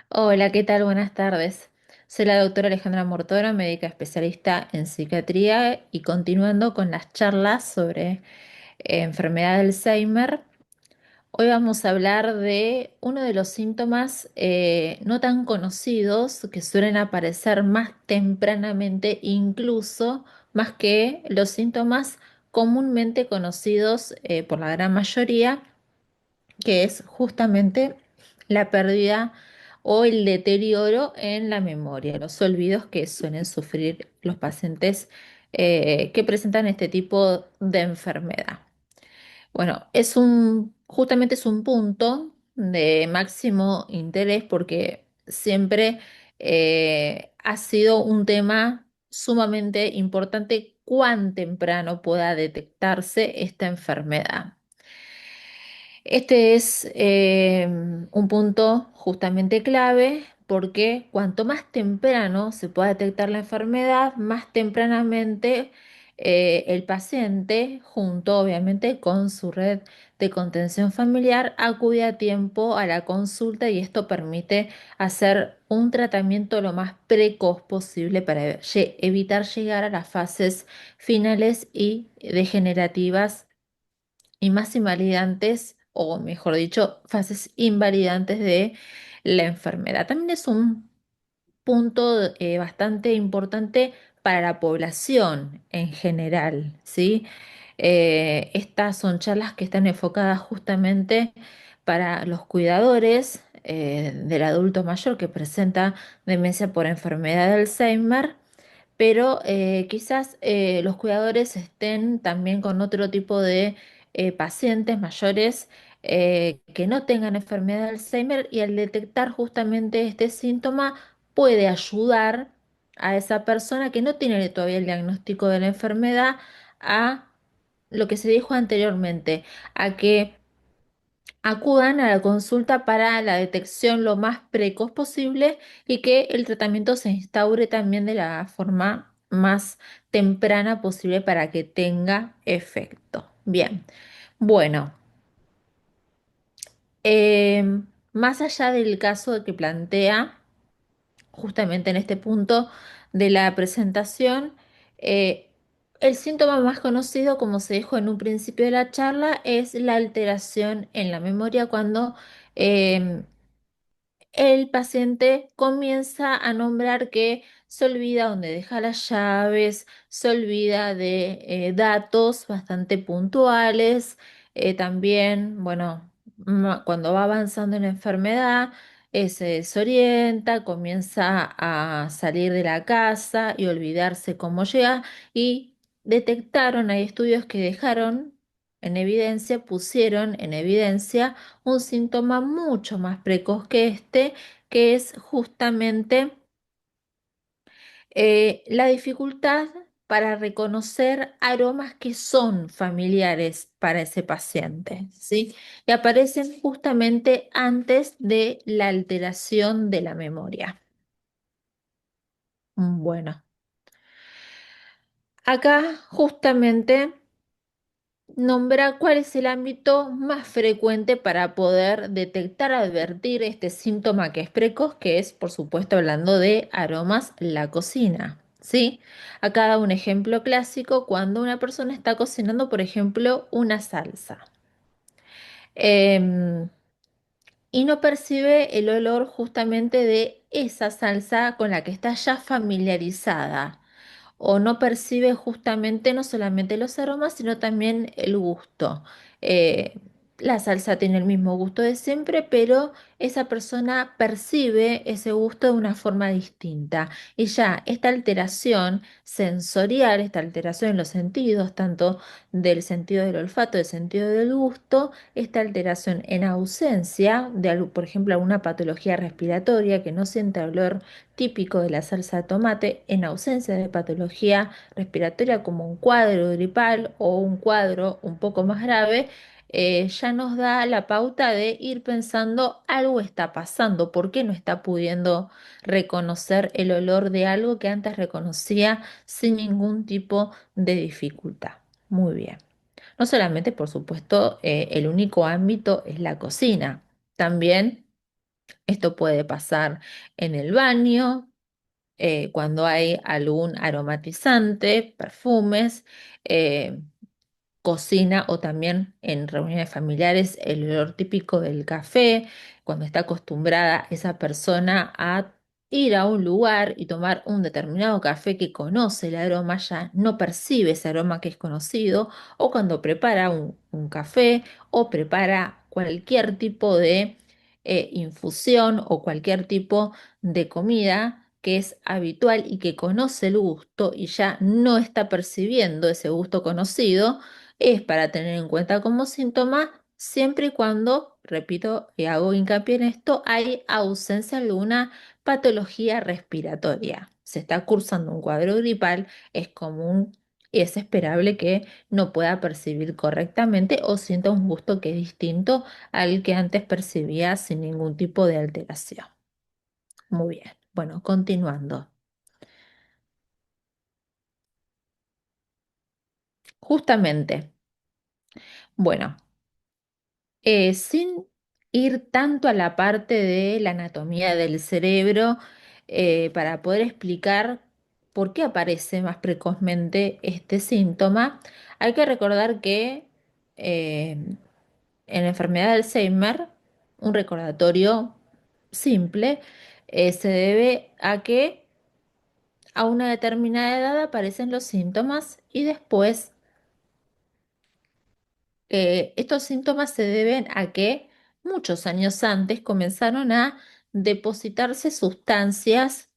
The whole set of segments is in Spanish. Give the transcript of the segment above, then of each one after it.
Hola, ¿qué tal? Buenas tardes. Soy la doctora Alejandra Mortora, médica especialista en psiquiatría y continuando con las charlas sobre enfermedad de Alzheimer. Hoy vamos a hablar de uno de los síntomas no tan conocidos que suelen aparecer más tempranamente, incluso más que los síntomas comúnmente conocidos por la gran mayoría, que es justamente la pérdida o el deterioro en la memoria, los olvidos que suelen sufrir los pacientes que presentan este tipo de enfermedad. Bueno, justamente es un punto de máximo interés porque siempre ha sido un tema sumamente importante cuán temprano pueda detectarse esta enfermedad. Este es un punto justamente clave porque cuanto más temprano se pueda detectar la enfermedad, más tempranamente el paciente, junto obviamente con su red de contención familiar, acude a tiempo a la consulta y esto permite hacer un tratamiento lo más precoz posible para evitar llegar a las fases finales y degenerativas y más invalidantes, o mejor dicho, fases invalidantes de la enfermedad. También es un punto bastante importante para la población en general, ¿sí? Estas son charlas que están enfocadas justamente para los cuidadores del adulto mayor que presenta demencia por enfermedad de Alzheimer, pero quizás los cuidadores estén también con otro tipo de pacientes mayores que no tengan enfermedad de Alzheimer y al detectar justamente este síntoma puede ayudar a esa persona que no tiene todavía el diagnóstico de la enfermedad a lo que se dijo anteriormente, a que acudan a la consulta para la detección lo más precoz posible y que el tratamiento se instaure también de la forma más temprana posible para que tenga efecto. Bien, bueno, más allá del caso que plantea, justamente en este punto de la presentación, eh, el síntoma más conocido, como se dijo en un principio de la charla, es la alteración en la memoria cuando em, el paciente comienza a nombrar que se olvida dónde deja las llaves, se olvida de datos bastante puntuales, también, bueno, cuando va avanzando en la enfermedad, se desorienta, comienza a salir de la casa y olvidarse cómo llega y detectaron, hay estudios que dejaron en evidencia, pusieron en evidencia un síntoma mucho más precoz que este, que es justamente la dificultad para reconocer aromas que son familiares para ese paciente, ¿sí? Y aparecen justamente antes de la alteración de la memoria. Bueno, acá justamente nombra cuál es el ámbito más frecuente para poder detectar, advertir este síntoma que es precoz, que es, por supuesto, hablando de aromas, la cocina. ¿Sí? Acá da un ejemplo clásico cuando una persona está cocinando, por ejemplo, una salsa. Em, y no percibe el olor justamente de esa salsa con la que está ya familiarizada o no percibe justamente no solamente los aromas, sino también el gusto. Eh, la salsa tiene el mismo gusto de siempre, pero esa persona percibe ese gusto de una forma distinta. Y ya esta alteración sensorial, esta alteración en los sentidos, tanto del sentido del olfato, del sentido del gusto, esta alteración en ausencia de, por ejemplo, alguna patología respiratoria que no siente olor típico de la salsa de tomate, en ausencia de patología respiratoria como un cuadro gripal o un cuadro un poco más grave, ya nos da la pauta de ir pensando algo está pasando, ¿por qué no está pudiendo reconocer el olor de algo que antes reconocía sin ningún tipo de dificultad? Muy bien. No solamente, por supuesto, el único ámbito es la cocina, también. Esto puede pasar en el baño, cuando hay algún aromatizante, perfumes, eh, cocina o también en reuniones familiares el olor típico del café, cuando está acostumbrada esa persona a ir a un lugar y tomar un determinado café que conoce el aroma, ya no percibe ese aroma que es conocido, o cuando prepara un café o prepara cualquier tipo de infusión o cualquier tipo de comida que es habitual y que conoce el gusto y ya no está percibiendo ese gusto conocido, es para tener en cuenta como síntoma siempre y cuando, repito y hago hincapié en esto, hay ausencia de alguna patología respiratoria. Se está cursando un cuadro gripal, es común y es esperable que no pueda percibir correctamente o sienta un gusto que es distinto al que antes percibía sin ningún tipo de alteración. Muy bien. Bueno, continuando. Justamente, bueno, sin ir tanto a la parte de la anatomía del cerebro, para poder explicar por qué aparece más precozmente este síntoma, hay que recordar que eh, en la enfermedad de Alzheimer, un recordatorio simple se debe a que a una determinada edad aparecen los síntomas y después estos síntomas se deben a que muchos años antes comenzaron a depositarse sustancias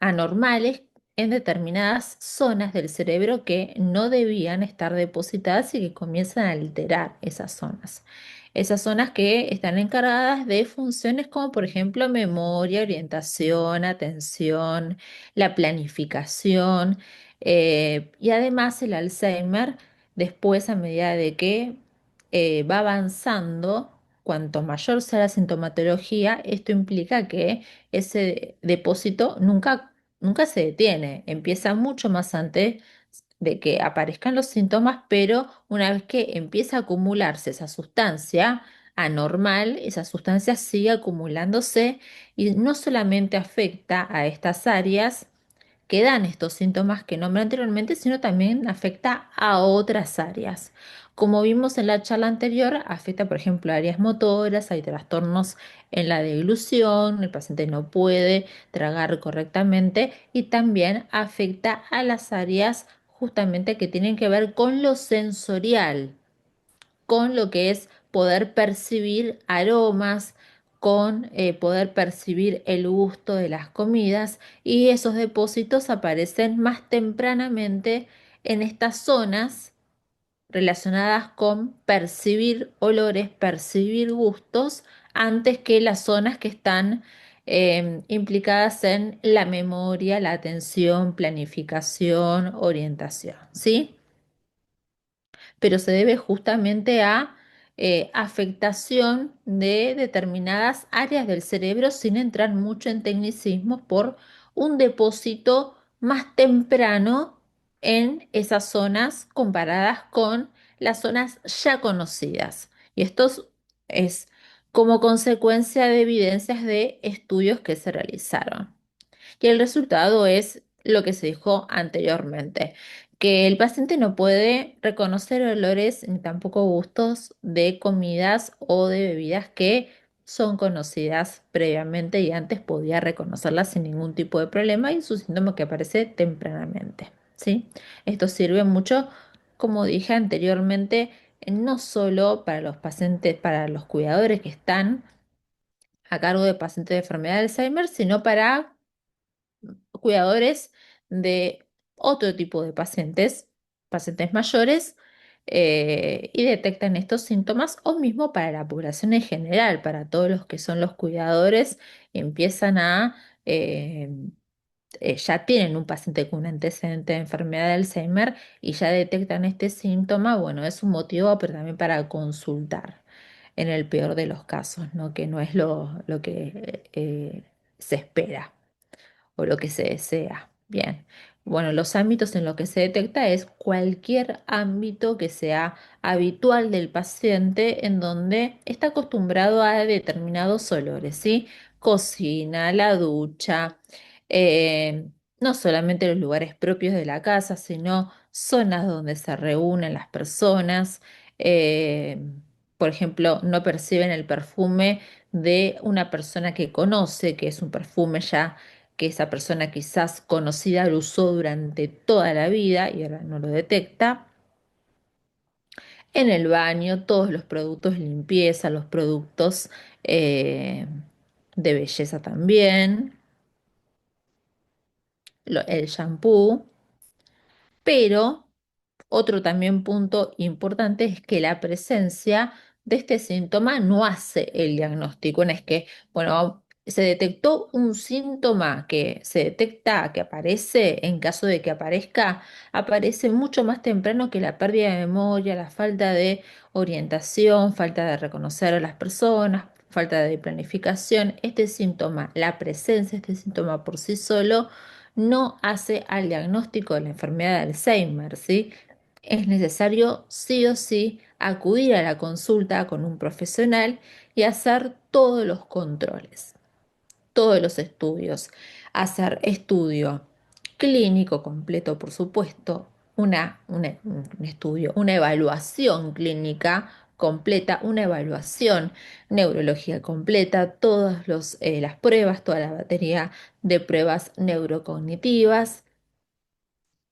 anormales en determinadas zonas del cerebro que no debían estar depositadas y que comienzan a alterar esas zonas. Esas zonas que están encargadas de funciones como por ejemplo memoria, orientación, atención, la planificación, y además el Alzheimer, después a medida de que va avanzando, cuanto mayor sea la sintomatología, esto implica que ese depósito nunca se detiene, empieza mucho más antes de que aparezcan los síntomas, pero una vez que empieza a acumularse esa sustancia anormal, esa sustancia sigue acumulándose y no solamente afecta a estas áreas que dan estos síntomas que nombré anteriormente, sino también afecta a otras áreas. Como vimos en la charla anterior, afecta, por ejemplo, áreas motoras, hay trastornos en la deglución, el paciente no puede tragar correctamente y también afecta a las áreas justamente que tienen que ver con lo sensorial, con lo que es poder percibir aromas, con poder percibir el gusto de las comidas, y esos depósitos aparecen más tempranamente en estas zonas relacionadas con percibir olores, percibir gustos, antes que las zonas que están implicadas en la memoria, la atención, planificación, orientación, ¿sí? Pero se debe justamente a afectación de determinadas áreas del cerebro sin entrar mucho en tecnicismos por un depósito más temprano en esas zonas comparadas con las zonas ya conocidas. Y es como consecuencia de evidencias de estudios que se realizaron. Y el resultado es lo que se dijo anteriormente, que el paciente no puede reconocer olores ni tampoco gustos de comidas o de bebidas que son conocidas previamente y antes podía reconocerlas sin ningún tipo de problema, y es un síntoma que aparece tempranamente, ¿sí? Esto sirve mucho, como dije anteriormente, no solo para los pacientes, para los cuidadores que están a cargo de pacientes de enfermedad de Alzheimer, sino para cuidadores de otro tipo de pacientes, pacientes mayores, y detectan estos síntomas, o mismo para la población en general, para todos los que son los cuidadores, empiezan a, ya tienen un paciente con un antecedente de enfermedad de Alzheimer y ya detectan este síntoma, bueno, es un motivo, pero también para consultar en el peor de los casos, ¿no? Que no es lo que se espera o lo que se desea. Bien, Bueno, los ámbitos en los que se detecta es cualquier ámbito que sea habitual del paciente en donde está acostumbrado a determinados olores, ¿sí? Cocina, la ducha, eh, no solamente los lugares propios de la casa, sino zonas donde se reúnen las personas. eh, por ejemplo, no perciben el perfume de una persona que conoce, que es un perfume ya que esa persona quizás conocida lo usó durante toda la vida y ahora no lo detecta. En el baño, todos los productos de limpieza, los productos eh, de belleza también, el shampoo, pero otro también punto importante es que la presencia de este síntoma no hace el diagnóstico. No es que, bueno, se detectó un síntoma que se detecta, que aparece, en caso de que aparezca, aparece mucho más temprano que la pérdida de memoria, la falta de orientación, falta de reconocer a las personas, falta de planificación. Este síntoma, la presencia de este síntoma por sí solo, no hace al diagnóstico de la enfermedad de Alzheimer, ¿sí? Es necesario sí o sí acudir a la consulta con un profesional y hacer todos los controles, todos los estudios, hacer estudio clínico completo, por supuesto, un estudio, una evaluación clínica completa, una evaluación neurológica completa, las pruebas, toda la batería de pruebas neurocognitivas,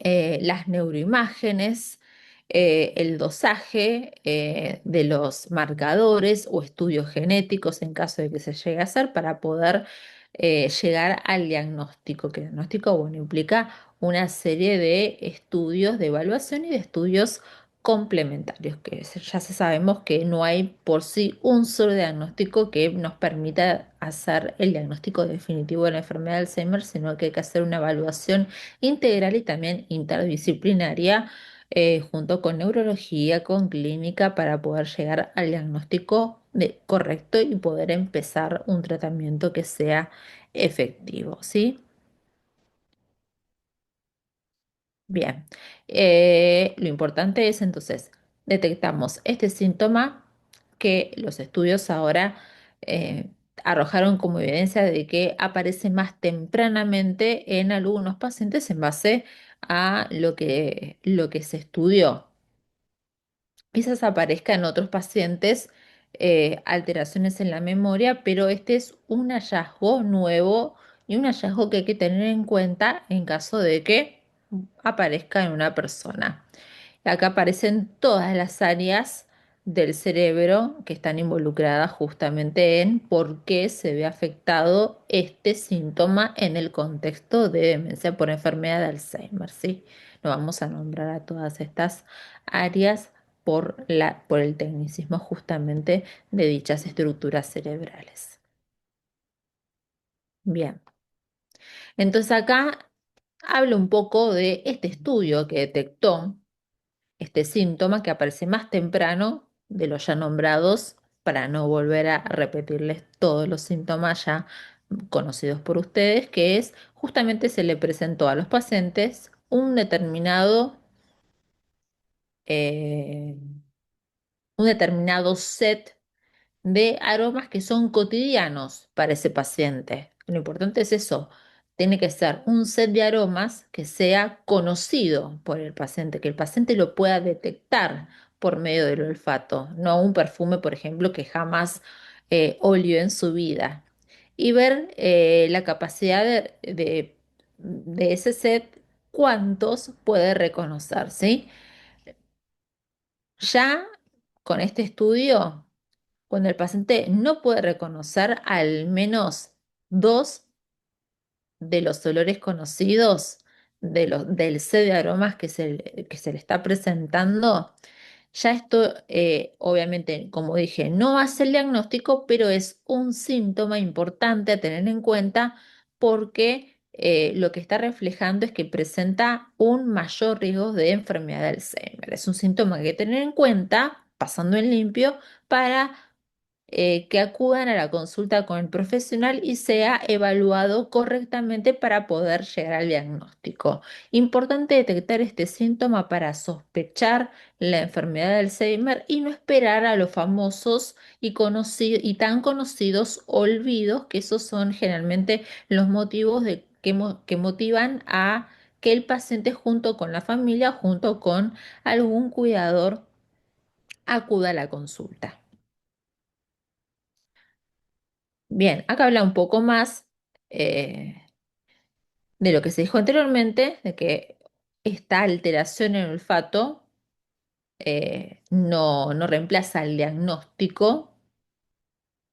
las neuroimágenes, el dosaje de los marcadores o estudios genéticos en caso de que se llegue a hacer para poder llegar al diagnóstico. Que el diagnóstico, bueno, implica una serie de estudios de evaluación y de estudios complementarios, ya sabemos que no hay por sí un solo diagnóstico que nos permita hacer el diagnóstico definitivo de la enfermedad de Alzheimer, sino que hay que hacer una evaluación integral y también interdisciplinaria, junto con neurología, con clínica, para poder llegar al diagnóstico correcto y poder empezar un tratamiento que sea efectivo, ¿sí? Bien. Lo importante es entonces, detectamos este síntoma que los estudios ahora eh, arrojaron como evidencia de que aparece más tempranamente en algunos pacientes en base a lo que se estudió. Quizás aparezca en otros pacientes alteraciones en la memoria, pero este es un hallazgo nuevo y un hallazgo que hay que tener en cuenta en caso de que aparezca en una persona. Acá aparecen todas las áreas del cerebro que están involucradas justamente en por qué se ve afectado este síntoma en el contexto de demencia por enfermedad de Alzheimer, ¿sí? No vamos a nombrar a todas estas áreas por el tecnicismo justamente de dichas estructuras cerebrales. Bien, entonces acá hablo un poco de este estudio que detectó este síntoma que aparece más temprano de los ya nombrados, para no volver a repetirles todos los síntomas ya conocidos por ustedes, que es justamente se le presentó a los pacientes eh, un determinado set de aromas que son cotidianos para ese paciente. Lo importante es eso. Tiene que ser un set de aromas que sea conocido por el paciente, que el paciente lo pueda detectar por medio del olfato, no un perfume, por ejemplo, que jamás olió en su vida. Y ver la capacidad de ese set, cuántos puede reconocer, ¿sí? Ya con este estudio, cuando el paciente no puede reconocer al menos dos de los olores conocidos del set de aromas que se le está presentando, ya esto, obviamente, como dije, no hace el diagnóstico, pero es un síntoma importante a tener en cuenta porque lo que está reflejando es que presenta un mayor riesgo de enfermedad de Alzheimer. Es un síntoma que hay que tener en cuenta, pasando en limpio, para que acudan a la consulta con el profesional y sea evaluado correctamente para poder llegar al diagnóstico. Importante detectar este síntoma para sospechar la enfermedad de Alzheimer y no esperar a los famosos y tan conocidos olvidos, que esos son generalmente los motivos que motivan a que el paciente junto con la familia, junto con algún cuidador, acuda a la consulta. Bien, acá habla un poco más eh, de lo que se dijo anteriormente, de que esta alteración en el olfato no reemplaza el diagnóstico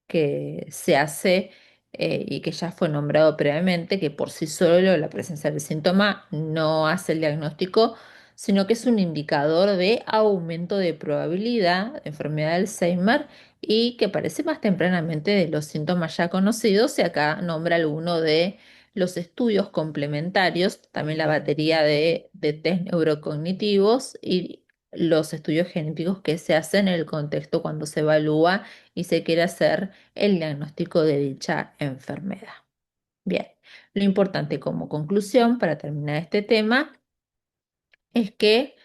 que se hace y que ya fue nombrado previamente, que por sí solo la presencia del síntoma no hace el diagnóstico, sino que es un indicador de aumento de probabilidad de enfermedad de Alzheimer y que aparece más tempranamente de los síntomas ya conocidos. Y acá nombra alguno de los estudios complementarios, también la batería de test neurocognitivos y los estudios genéticos que se hacen en el contexto cuando se evalúa y se quiere hacer el diagnóstico de dicha enfermedad. Bien, lo importante como conclusión para terminar este tema es que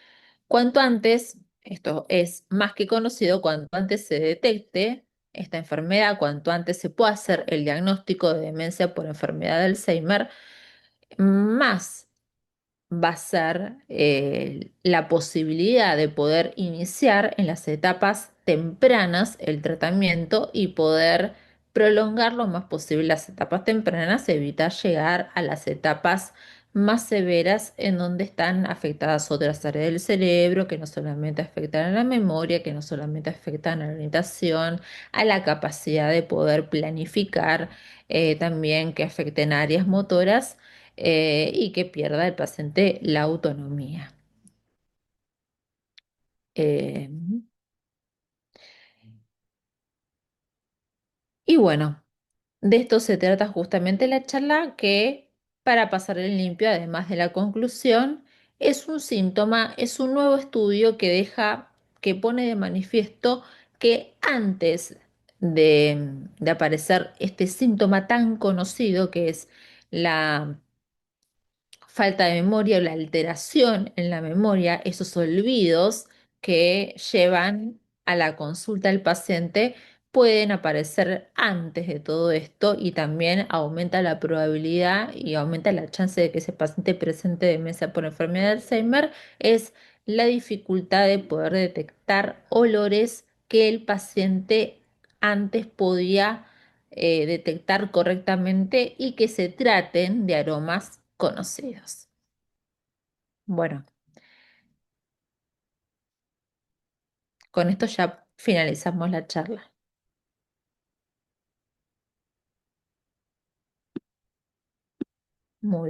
cuanto antes, esto es más que conocido, cuanto antes se detecte esta enfermedad, cuanto antes se pueda hacer el diagnóstico de demencia por enfermedad de Alzheimer, más va a ser la posibilidad de poder iniciar en las etapas tempranas el tratamiento y poder prolongar lo más posible las etapas tempranas, evitar llegar a las etapas más severas en donde están afectadas otras áreas del cerebro que no solamente afectan a la memoria, que no solamente afectan a la orientación, a la capacidad de poder planificar, también que afecten áreas motoras y que pierda el paciente la autonomía. Eh, y bueno, de esto se trata justamente la charla, que para pasar en limpio, además de la conclusión, es un síntoma, es un nuevo estudio que pone de manifiesto que antes de aparecer este síntoma tan conocido que es la falta de memoria o la alteración en la memoria, esos olvidos que llevan a la consulta del paciente, pueden aparecer antes de todo esto y también aumenta la probabilidad y aumenta la chance de que ese paciente presente demencia por enfermedad de Alzheimer, es la dificultad de poder detectar olores que el paciente antes podía detectar correctamente y que se traten de aromas conocidos. Bueno, con esto ya finalizamos la charla. Muy